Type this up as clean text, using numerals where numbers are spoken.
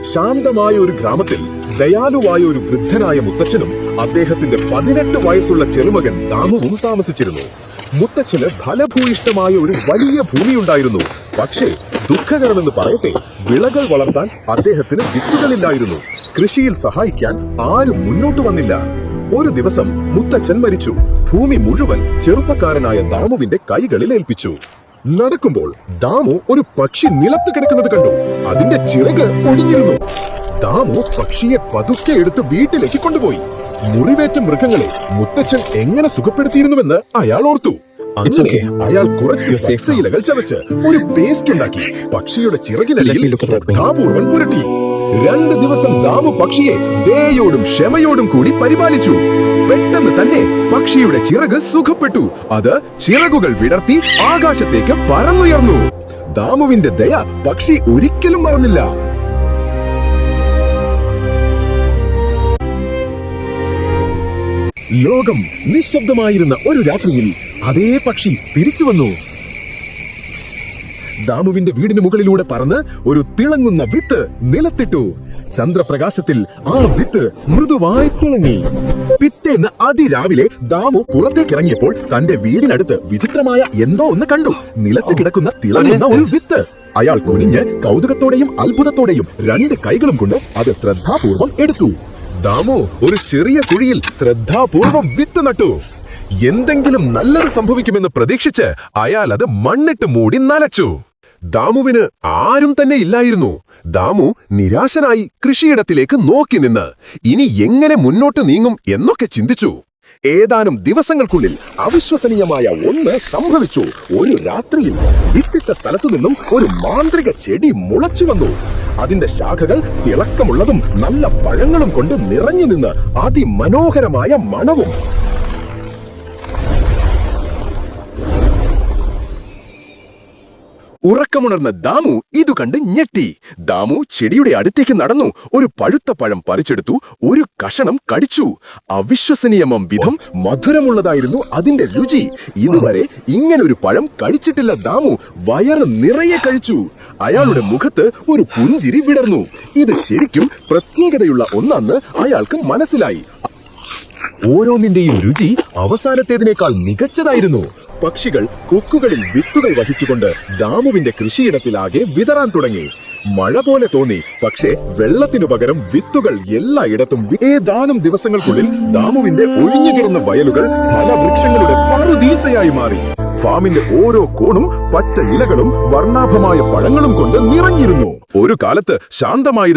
ശാന്തമായ ഒരു ഗ്രാമത്തിൽ ദയാലുവായ ഒരു വൃദ്ധനായ മുത്തച്ഛനും അദ്ദേഹത്തിന്റെ 18 വയസ്സുള്ള ചെറുമകൻ ദാമുവും താമസിച്ചിരുന്നു. മുത്തച്ഛന് ഫലഭൂയിഷ്ടമായ ഒരു വലിയ ഭൂമിയുണ്ടായിരുന്നു. പക്ഷേ ദുഃഖകരമെന്ന് പറയട്ടെ, വിളകൾ വളർത്താൻ അദ്ദേഹത്തിന് വിത്തുകളില്ലായിരുന്നു. കൃഷിയിൽ സഹായിക്കാൻ ആരും മുന്നോട്ട് വന്നില്ല. ഒരു ദിവസം മുത്തച്ഛൻ മരിച്ചു. ഭൂമി മുഴുവൻ ചെറുപ്പക്കാരനായ ദാമുവിന്റെ കൈകളിൽ ഏൽപ്പിച്ചു. നടക്കുമ്പോൾ ദാമു ഒരു പക്ഷി നിലത്ത് കിടക്കുന്നത് കണ്ടു. അതിന്റെ ചിറക് ഒടിഞ്ഞിരുന്നു. ദാമു പക്ഷിയെ പതുക്കെ എടുത്ത് വീട്ടിലേക്ക് കൊണ്ടുപോയി. മുറിവേറ്റ മൃഗങ്ങളെ മുത്തച്ഛൻ എങ്ങനെ സുഖപ്പെടുത്തിയിരുന്നുവെന്ന് അയാൾ ഓർത്തു. അങ്ങനെ അയാൾ കുറച്ച് പച്ചയിലകൾ ചതച്ച് ഒരു പേസ്റ്റ് ഉണ്ടാക്കി പക്ഷിയുടെ ചിറകിനടിയിൽ ശ്രദ്ധാപൂർവം പുരട്ടി. 2 ദിവസം ദാമു പക്ഷിയെ ദയോടും ക്ഷമയോടും കൂടി പരിപാലിച്ചു. പെട്ടെന്ന് തന്നെ പക്ഷിയുടെ ചിറക് സുഖപ്പെട്ടു. അത് ചിറകുകൾ വിടർത്തി ആകാശത്തേക്ക് പറന്നുയർന്നു. ദാമുവിന്റെ ദയ പക്ഷി ഒരിക്കലും മറന്നില്ല. ലോകം നിശബ്ദമായിരുന്ന ഒരു രാത്രിയിൽ അതേ പക്ഷി തിരിച്ചു വന്നു. ദാമുവിന്റെ വീടിന് മുകളിലൂടെ പറന്ന് ഒരു തിളങ്ങുന്ന വിത്ത് നിലത്തിട്ടു. ചന്ദ്രപ്രകാശത്തിൽ ആ വിത്ത് മൃദുവായി തിളങ്ങി. പിറ്റേന്ന് അതിരാവിലെ ദാമു പുറത്തേക്കിറങ്ങിയപ്പോൾ തന്റെ വീടിനടുത്ത് വിചിത്രമായ എന്തോ ഒന്ന് കണ്ടു. നിലത്ത് കിടക്കുന്ന തിളങ്ങുന്ന ഒരു വിത്ത്. അയാൾ കുനിഞ്ഞ് കൗതുകത്തോടെയും അത്ഭുതത്തോടെയും 2 കൈകളും കൊണ്ട് അത് ശ്രദ്ധാപൂർവം എടുത്തു. ദാമു ഒരു ചെറിയ കുഴിയിൽ ശ്രദ്ധാപൂർവം വിത്ത് നട്ടു. എന്തെങ്കിലും നല്ലത് സംഭവിക്കുമെന്ന് പ്രതീക്ഷിച്ച് അയാൾ അത് മണ്ണിട്ട് മൂടി നനച്ചു. ദാമുവിന് ആരും തന്നെ ഇല്ലായിരുന്നു. ദാമു നിരാശനായി കൃഷിയിടത്തിലേക്ക് നോക്കി നിന്ന് ഇനി എങ്ങനെ മുന്നോട്ട് നീങ്ങും എന്നൊക്കെ ചിന്തിച്ചു. ഏതാനും ദിവസങ്ങൾക്കുള്ളിൽ അവിശ്വസനീയമായ ഒന്ന് സംഭവിച്ചു. ഒരു രാത്രിയിൽ വിത്തിട്ട സ്ഥലത്തു നിന്നും ഒരു മാന്ത്രിക ചെടി മുളച്ചു വന്നു. അതിന്റെ ശാഖകൾ തിളക്കമുള്ളതും നല്ല പഴങ്ങളും കൊണ്ട് നിറഞ്ഞു നിന്ന് അതിമനോഹരമായ മണവും. ഉറക്കമുണർന്ന ദാമു ഇതു കണ്ട് ഞെട്ടി. ദാമു ചെടിയുടെ അടുത്തേക്ക് നടന്നു. ഒരു പഴുത്ത പഴം പറിച്ചെടുത്തു. ഒരു കഷണം കടിച്ചു. അവിശ്വസനീയമം വിധം മധുരമുള്ളതായിരുന്നു അതിന്റെ രുചി. ഇതുവരെ ഇങ്ങനൊരു പഴം കഴിച്ചിട്ടില്ല ദാമു. വയറ് നിറയെ കഴിച്ചു. അയാളുടെ മുഖത്ത് ഒരു പുഞ്ചിരി വിടർന്നു. ഇത് ശരിക്കും പ്രത്യേകതയുള്ള ഒന്നാണെന്ന് അയാൾക്ക് മനസ്സിലായി. ഓരോന്നിന്റെയും രുചി അവസാനത്തേതിനേക്കാൾ മികച്ചതായിരുന്നു. പക്ഷികൾ കൊക്കുകളിൽ വിത്തുകൾ വഹിച്ചുകൊണ്ട് ദാമുവിന്റെ കൃഷിയിടത്തിലാകെ വിതറാൻ തുടങ്ങി. മഴ പോലെ തോന്നി, പക്ഷേ വെള്ളത്തിനു പകരം വിത്തുകൾ എല്ലായിടത്തും. ഏതാനും ദിവസങ്ങൾക്കുള്ളിൽ ദാമുവിന്റെ ഒഴിഞ്ഞുകിടന്ന വയലുകൾ ഫലവൃക്ഷങ്ങളുടെ പറുദീസയായി മാറി. ഫാമിന്റെ ഓരോ കോണും പച്ച ഇലകളും വർണ്ണാഭമായ പഴങ്ങളും കൊണ്ട് നിറഞ്ഞിരുന്നു. ഒരു കാലത്ത് ശാന്തമായി